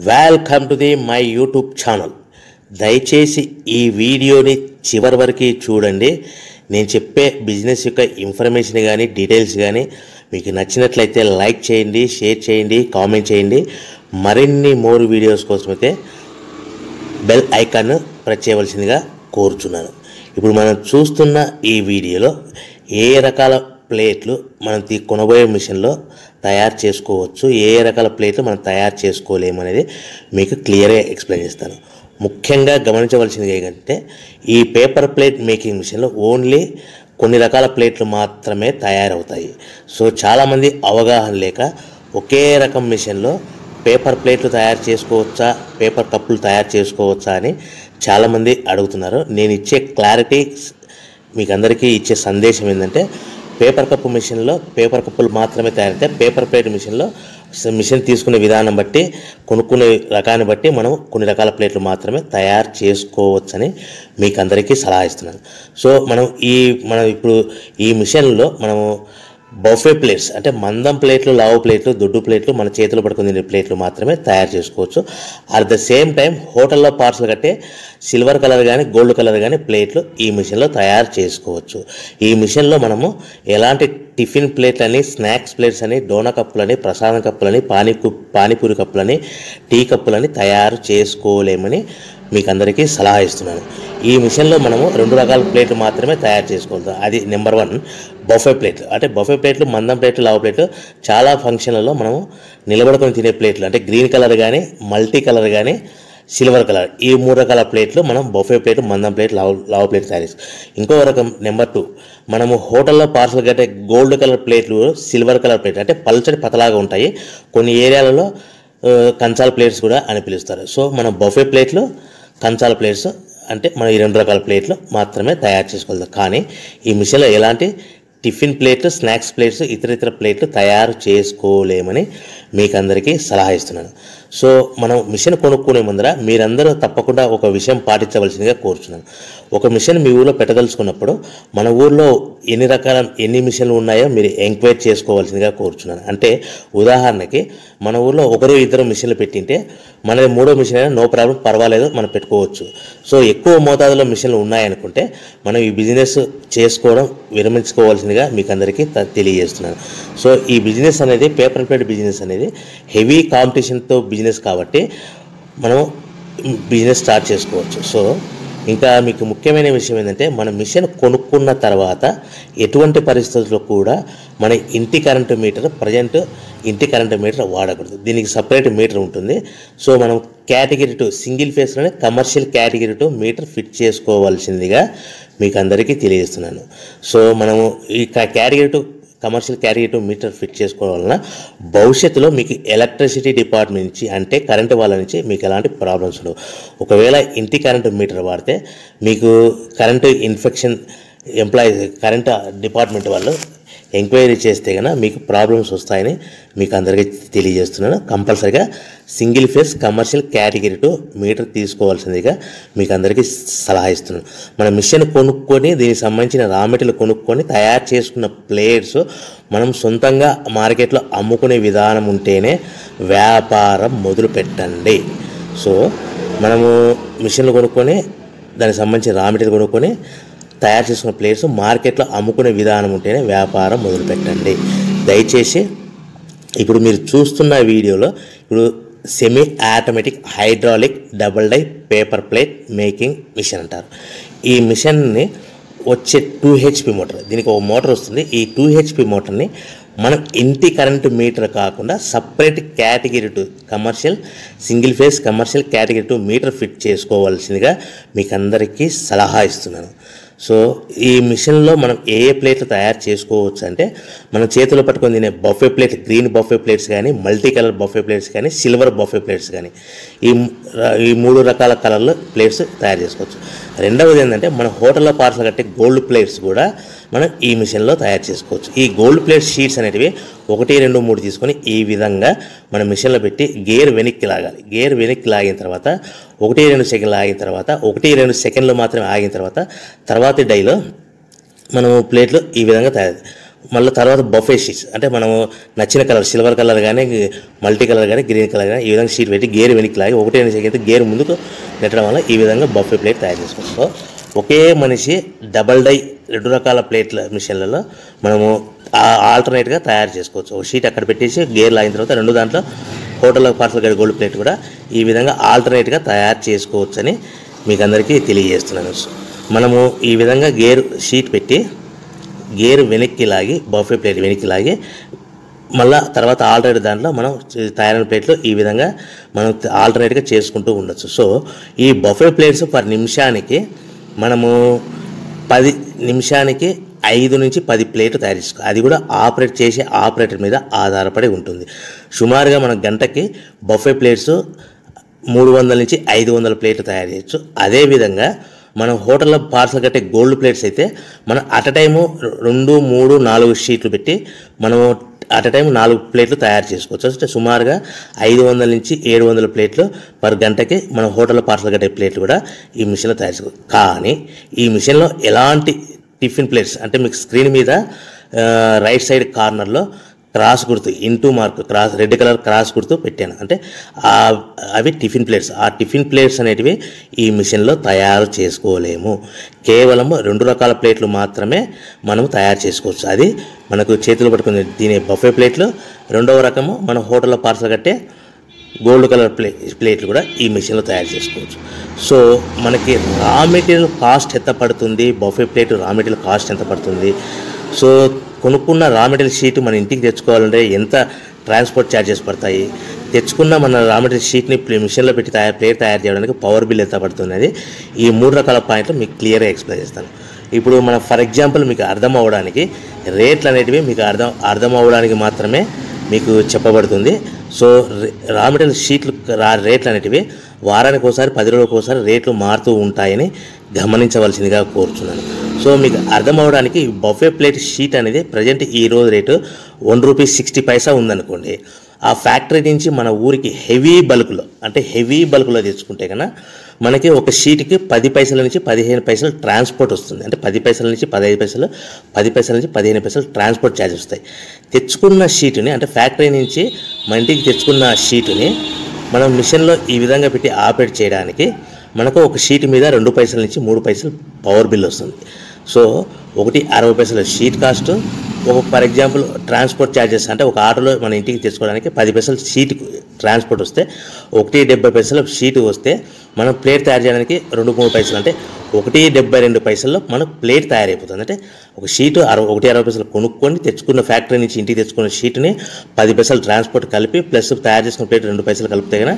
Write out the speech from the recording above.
Welcome to the my YouTube channel. దయచేసి ఈ వీడియోని చివరి వరకు చూడండి. నేను చెప్పే బిజినెస్ యొక్క ఇన్ఫర్మేషన్ కానీ డీటెయిల్స్ కానీ మీకు నచ్చినట్లయితే లైక్ చేయండి, షేర్ చేయండి, కామెంట్ చేయండి. మరిన్ని మోర్ వీడియోస్ కోసమైతే బెల్ ఐకాన్ ప్రెస్ చేయవలసిందిగా కోరుచున్నాను. ఇప్పుడు మనం చూస్తున్న ఈ వీడియోలో ఏ రకాల ప్లేట్లు మనం కొనబోయే మిషన్లో తయారు చేసుకోవచ్చు, ఏ రకాల ప్లేట్లు మనం తయారు చేసుకోలేము అనేది మీకు క్లియర్గా ఎక్స్ప్లెయిన్ చేస్తాను. ముఖ్యంగా గమనించవలసింది ఏంటంటే ఈ పేపర్ ప్లేట్ మేకింగ్ మిషన్లో ఓన్లీ కొన్ని రకాల ప్లేట్లు మాత్రమే తయారవుతాయి. సో చాలామంది అవగాహన లేక ఒకే రకం మిషన్లో పేపర్ ప్లేట్లు తయారు చేసుకోవచ్చా, పేపర్ కప్పులు తయారు చేసుకోవచ్చా అని చాలామంది అడుగుతున్నారు. నేను ఇచ్చే క్లారిటీ మీకు అందరికీ ఇచ్చే సందేశం ఏంటంటే పేపర్ కప్పు మిషన్లో పేపర్ కప్పులు మాత్రమే తయారైతే, పేపర్ ప్లేట్ మిషన్లో మిషన్ తీసుకునే విధానం బట్టి, కొనుక్కునే రకాన్ని బట్టి మనం కొన్ని రకాల ప్లేట్లు మాత్రమే తయారు చేసుకోవచ్చని మీకు అందరికీ సలహా ఇస్తున్నాను. సో మనం ఇప్పుడు ఈ మిషన్లో మనము బఫే ప్లేట్స్ అంటే మందం ప్లేట్లు, లావు ప్లేట్లు, దొడ్డు ప్లేట్లు, మన చేతిలో పట్టుకుని తినే ప్లేట్లు మాత్రమే తయారు చేసుకోవచ్చు. అట్ ద సేమ్ టైం హోటల్లో పార్సల్ కట్టే సిల్వర్ కలర్ కానీ గోల్డ్ కలర్ కానీ ప్లేట్లు ఈ మిషన్లో తయారు చేసుకోవచ్చు. ఈ మిషన్లో మనము ఎలాంటి టిఫిన్ ప్లేట్లని, స్నాక్స్ ప్లేట్స్ అని, డోనా కప్పులని, ప్రసాదం కప్పులని, పానీపూరి కప్పులని, టీ కప్పులని తయారు చేసుకోలేమని మీకు అందరికీ సలహా ఇస్తున్నాను. ఈ మిషన్లో మనము 2 రకాల ప్లేట్లు మాత్రమే తయారు చేసుకోగలుగుతాం. అది నెంబర్ 1 బఫే ప్లేట్లు. అంటే బఫే ప్లేట్లు, మందం ప్లేట్లు, లావు ప్లేట్లు చాలా ఫంక్షన్లలో మనము నిలబడుకొని తినే ప్లేట్లు అంటే గ్రీన్ కలర్ కానీ, మల్టీ కలర్ కానీ, సిల్వర్ కలర్, ఈ 3 రకాల ప్లేట్లు మనం బఫే ప్లేట్, మందం ప్లేట్, లావు ప్లేట్ తయారు చేస్తాం. ఇంకో రకం నెంబర్ 2 మనము హోటల్లో పార్సల్ కట్టే గోల్డ్ కలర్ ప్లేట్లు, సిల్వర్ కలర్ ప్లేట్ అంటే పల్చడి పతలాగా ఉంటాయి. కొన్ని ఏరియాలలో కంచాల ప్లేట్స్ కూడా అని పిలుస్తారు. సో మనం బఫే ప్లేట్లు, కంచాల ప్లేట్స్ అంటే మనం ఈ 2 రకాల ప్లేట్లు మాత్రమే తయారు చేసుకోగలుగుతాం. కానీ ఈ మిషన్లో ఎలాంటి టిఫిన్ ప్లేట్లు, స్నాక్స్ ప్లేట్స్, ఇతర ప్లేట్లు తయారు చేసుకోలేమని మీకు అందరికీ సలహా ఇస్తున్నాను. సో మనం మిషన్ కొనుక్కునే ముందర మీరందరూ తప్పకుండా ఒక విషయం పాటించవలసిందిగా కోరుచున్నాను. ఒక మిషన్ మీ ఊళ్ళో పెట్టదలుచుకున్నప్పుడు మన ఊళ్ళో ఎన్ని మిషన్లు ఉన్నాయో మీరు ఎంక్వైరీ చేసుకోవాల్సిందిగా కోరుచున్నాను. అంటే ఉదాహరణకి మన ఊళ్ళో 1-2 మిషన్లు పెట్టింటే మనది 3వ మిషన్ అయినా నో ప్రాబ్లం, పర్వాలేదు, మనం పెట్టుకోవచ్చు. సో ఎక్కువ మోతాదులో మిషన్లు ఉన్నాయనుకుంటే మనం ఈ బిజినెస్ చేసుకోవడం విరమించుకోవాల్సిందిగా మీకు అందరికీ తెలియజేస్తున్నాను. సో ఈ బిజినెస్ అనేది, పేపర్ ప్లేట్ బిజినెస్ అనేది హెవీ కాంపిటీషన్తో బిజినెస్ కాబట్టి మనం బిజినెస్ స్టార్ట్ చేసుకోవచ్చు. సో ఇంకా మీకు ముఖ్యమైన విషయం ఏంటంటే మన మిషన్ కొనుక్కున్న తర్వాత ఎటువంటి పరిస్థితుల్లో కూడా మన ఇంటి కరెంటు మీటర్, ప్రజెంట్ ఇంటి కరెంటు మీటర్ వాడకూడదు. దీనికి సపరేట్ మీటర్ ఉంటుంది. సో మనం కేటగిరీ 2 సింగిల్ ఫేస్లోనే కమర్షియల్ కేటగిరీ 2 మీటర్ ఫిట్ చేసుకోవాల్సిందిగా మీకు అందరికీ తెలియజేస్తున్నాను. సో మనము ఈ category 2 commercial category 2 meter fit చేసుకోవడం వలన భవిష్యత్తులో మీకు ఎలక్ట్రిసిటీ డిపార్ట్మెంట్ నుంచి అంటే కరెంటు వాళ్ళ నుంచి మీకు ఎలాంటి ప్రాబ్లమ్స్ ఉండవు. ఒకవేళ ఇంటి కరెంటు మీటర్ వాడితే మీకు కరెంటు ఇన్ఫెక్షన్ కరెంటు డిపార్ట్మెంట్ వాళ్ళు ఎంక్వైరీ చేస్తే కనుక మీకు ప్రాబ్లమ్స్ వస్తాయని మీకు అందరికీ తెలియజేస్తున్నాను. కంపల్సరీగా single phase commercial category 2 meter తీసుకోవాల్సిందిగా మీకు అందరికీ సలహా ఇస్తున్నాను. మన మిషన్ కొనుక్కొని దీనికి సంబంధించిన రా మెటీరియల్ కొనుక్కొని తయారు చేసుకున్న ప్లేట్స్ మనం సొంతంగా మార్కెట్లో అమ్ముకునే విధానం ఉంటేనే వ్యాపారం మొదలు పెట్టండి. సో మనము మిషన్లు కొనుక్కొని దానికి సంబంధించిన రా మెటీరియల్ కొనుక్కొని తయారు చేసుకున్న ప్లేట్స్ మార్కెట్లో అమ్ముకునే విధానం ఉంటేనే వ్యాపారం మొదలుపెట్టండి. దయచేసి ఇప్పుడు మీరు చూస్తున్న వీడియోలో ఇప్పుడు semi automatic hydraulic double die paper plate making machine అంటారు. ఈ మిషన్ని వచ్చే 2 HP మోటార్, దీనికి ఒక మోటార్ వస్తుంది. ఈ 2 HP మోటార్ని మనం ఇంటి కరెంటు మీటర్ కాకుండా separate category 2 commercial single phase commercial category 2 meter fit చేసుకోవాల్సిందిగా మీకు అందరికీ సలహా ఇస్తున్నాను. సో ఈ మిషన్లో మనం ఏ ప్లేట్లు తయారు చేసుకోవచ్చు అంటే మనం చేతిలో పట్టుకొని తినే buffet plate, green buffet plates కానీ, మల్టీ కలర్ బఫే ప్లేట్స్ కానీ, సిల్వర్ బఫే ప్లేట్స్ కానీ, ఈ 3 రకాల కలర్లో ప్లేట్స్ తయారు చేసుకోవచ్చు. రెండవది ఏంటంటే మన హోటల్లో పార్సల్ కట్టే గోల్డ్ ప్లేట్స్ కూడా మనం ఈ మిషన్లో తయారు చేసుకోవచ్చు. ఈ గోల్డ్ ప్లేట్ షీట్స్ అనేటివి 1, 2, 3 తీసుకొని ఈ విధంగా మన మిషన్లో పెట్టి గేర్ వెనక్కి లాగాలి. గేర్ వెనక్కి లాగిన తర్వాత 1-2 సెకండ్లు ఆగిన తర్వాత 1-2 సెకండ్లు మాత్రమే ఆగిన తర్వాత తర్వాతి డైలో మనము ప్లేట్లు ఈ విధంగా తయారు మళ్ళీ తర్వాత బఫే షీట్స్ అంటే మనము నచ్చిన కలర్ సిల్వర్ కలర్ కానీ మల్టీ కలర్ కానీ గ్రీన్ కలర్ కానీ ఈ విధంగా షీట్ పెట్టి గేర్ వెనక్కి లాగి 1 సెకండ్ గేర్ ముందుకు నెట్టడం వల్ల ఈ విధంగా బఫే ప్లేట్ తయారు చేసుకోవచ్చు. సో ఒకే మనిషి డబల్ డై 2 రకాల ప్లేట్ల మిషన్లలో మనము ఆల్టర్నేట్గా తయారు చేసుకోవచ్చు. ఒక షీట్ అక్కడ పెట్టేసి గేర్ లాగిన తర్వాత 2 దాంట్లో హోటల్ పార్సల్ గడి గోల్డ్ ప్లేట్ కూడా ఈ విధంగా ఆల్టర్నేట్గా తయారు చేసుకోవచ్చు అని మీకు అందరికీ తెలియజేస్తున్నాను. మనము ఈ విధంగా గేర్ షీట్ పెట్టి గేర్ వెనక్కి లాగి బఫే ప్లేట్ వెనక్కి లాగి మళ్ళీ తర్వాత ఆల్టర్నేట్ దాంట్లో మనం తయారైన ప్లేట్లు ఈ విధంగా మనం ఆల్టర్నేట్గా చేసుకుంటూ ఉండొచ్చు. సో ఈ బఫే ప్లేట్స్ పర్ నిమిషానికి మనము 10 నిమిషానికి 5 నుంచి 10 ప్లేట్లు తయారు చేసుకోవాలి. అది కూడా ఆపరేట్ చేసే ఆపరేటర్ మీద ఆధారపడి ఉంటుంది. సుమారుగా మన గంటకి బఫే ప్లేట్స్ 300 నుంచి 500 ప్లేట్లు తయారు చేయొచ్చు. అదేవిధంగా మనం హోటల్లో పార్సల్ కట్టే గోల్డ్ ప్లేట్స్ అయితే మనం అట్ అ టైము 2, 3, 4 షీట్లు పెట్టి మనము అట్ అ టైం 4 ప్లేట్లు తయారు చేసుకోవచ్చు. అంటే సుమారుగా 500 నుంచి 700 ప్లేట్లు పర్ గంటకి మనం హోటల్లో పార్సల్ కట్టే ప్లేట్లు కూడా ఈ మిషన్లో తయారు చేసుకోవచ్చు. కానీ ఈ మిషన్లో ఎలాంటి టిఫిన్ ప్లేట్స్ అంటే మీకు స్క్రీన్ మీద రైట్ సైడ్ కార్నర్లో క్రాస్ గుర్తు into mark cross red colour cross గుర్తు పెట్టాను. అంటే అవి టిఫిన్ ప్లేట్స్. ఆ టిఫిన్ ప్లేట్స్ అనేటివి ఈ మిషన్లో తయారు చేసుకోలేము. కేవలం 2 రకాల ప్లేట్లు మాత్రమే మనం తయారు చేసుకోవచ్చు. అది మనకు చేతులు పట్టుకుని తినే బఫే ప్లేట్లు, 2వ రకము మన హోటల్లో పార్సల్ కట్టే గోల్డ్ కలర్ ప్లేట్లు కూడా ఈ మిషన్లో తయారు చేసుకోవచ్చు. సో మనకి రా మెటీరియల్ కాస్ట్ ఎంత పడుతుంది, buffet plate raw material cost ఎంత పడుతుంది, సో కొనుక్కున్న రా మెటీరియల్ షీట్ మన ఇంటికి తెచ్చుకోవాలంటే ఎంత ట్రాన్స్పోర్ట్ ఛార్జెస్ పడతాయి, తెచ్చుకున్న మన రా మెటీరియల్ షీట్ని మిషన్లో పెట్టి ప్లేట్ తయారు చేయడానికి పవర్ బిల్ ఎంత పడుతుంది అనేది ఈ 3 రకాల పాయింట్లు మీకు క్లియర్గా ఎక్స్ప్లెయిన్ చేస్తాను. ఇప్పుడు మన ఫర్ ఎగ్జాంపుల్ మీకు అర్థం అవ్వడానికి రేట్లు అనేటివి మీకు అర్థం అవ్వడానికి మాత్రమే మీకు చెప్పబడుతుంది. సో రా మెటీరియల్ షీట్లు రేట్లు అనేటివి వారానికి ఒకసారి 10 రోజులకు ఒకసారి రేట్లు మారుతూ ఉంటాయని గమనించవలసిందిగా కోరుతున్నాను. సో మీకు అర్థం అవ్వడానికి బఫే ప్లేట్ షీట్ అనేది ప్రజెంట్ ఈరోజు రేటు ₹1.60 ఉందనుకోండి. ఆ ఫ్యాక్టరీ నుంచి మన ఊరికి హెవీ బల్క్లో తెచ్చుకుంటే కన్నా మనకి ఒక షీట్కి 10 పైసల నుంచి 15 పైసలు ట్రాన్స్పోర్ట్ వస్తుంది. అంటే 10 పైసల నుంచి 15 పైసలు, 10 పైసల నుంచి 15 పైసలు ట్రాన్స్పోర్ట్ ఛార్జెస్ వస్తాయి. తెచ్చుకున్న షీటుని అంటే ఫ్యాక్టరీ నుంచి మన ఇంటికి తెచ్చుకున్న షీటుని మనం మిషన్లో ఈ విధంగా పెట్టి ఆపరేట్ చేయడానికి మనకు ఒక షీట్ మీద 2 పైసల నుంచి 3 పైసలు పవర్ బిల్ వస్తుంది. సో ఒకటి 60 పైసల షీట్ కాస్ట్, ఒక ఫర్ ఎగ్జాంపుల్ ట్రాన్స్పోర్ట్ ఛార్జెస్ అంటే ఒక ఆటోలో మన ఇంటికి తెచ్చుకోవడానికి 10 పైసలు షీట్ ట్రాన్స్పోర్ట్ వస్తే, 1.70 పైసలు షీట్ వస్తే మనం ప్లేట్ తయారు చేయడానికి 2-3 పైసలు అంటే 1.72 పైసల్లో మన ప్లేట్ తయారైపోతుంది. అంటే ఒక షీటు 1.60 పైసలు కొనుక్కొని తెచ్చుకున్న ఫ్యాక్టరీ నుంచి ఇంటికి తెచ్చుకున్న షీట్ని 10 పైసలు ట్రాన్స్పోర్ట్ కలిపి ప్లస్ తయారు చేసుకున్న ప్లేట్ 2 పైసలు కలిపితే కన్నా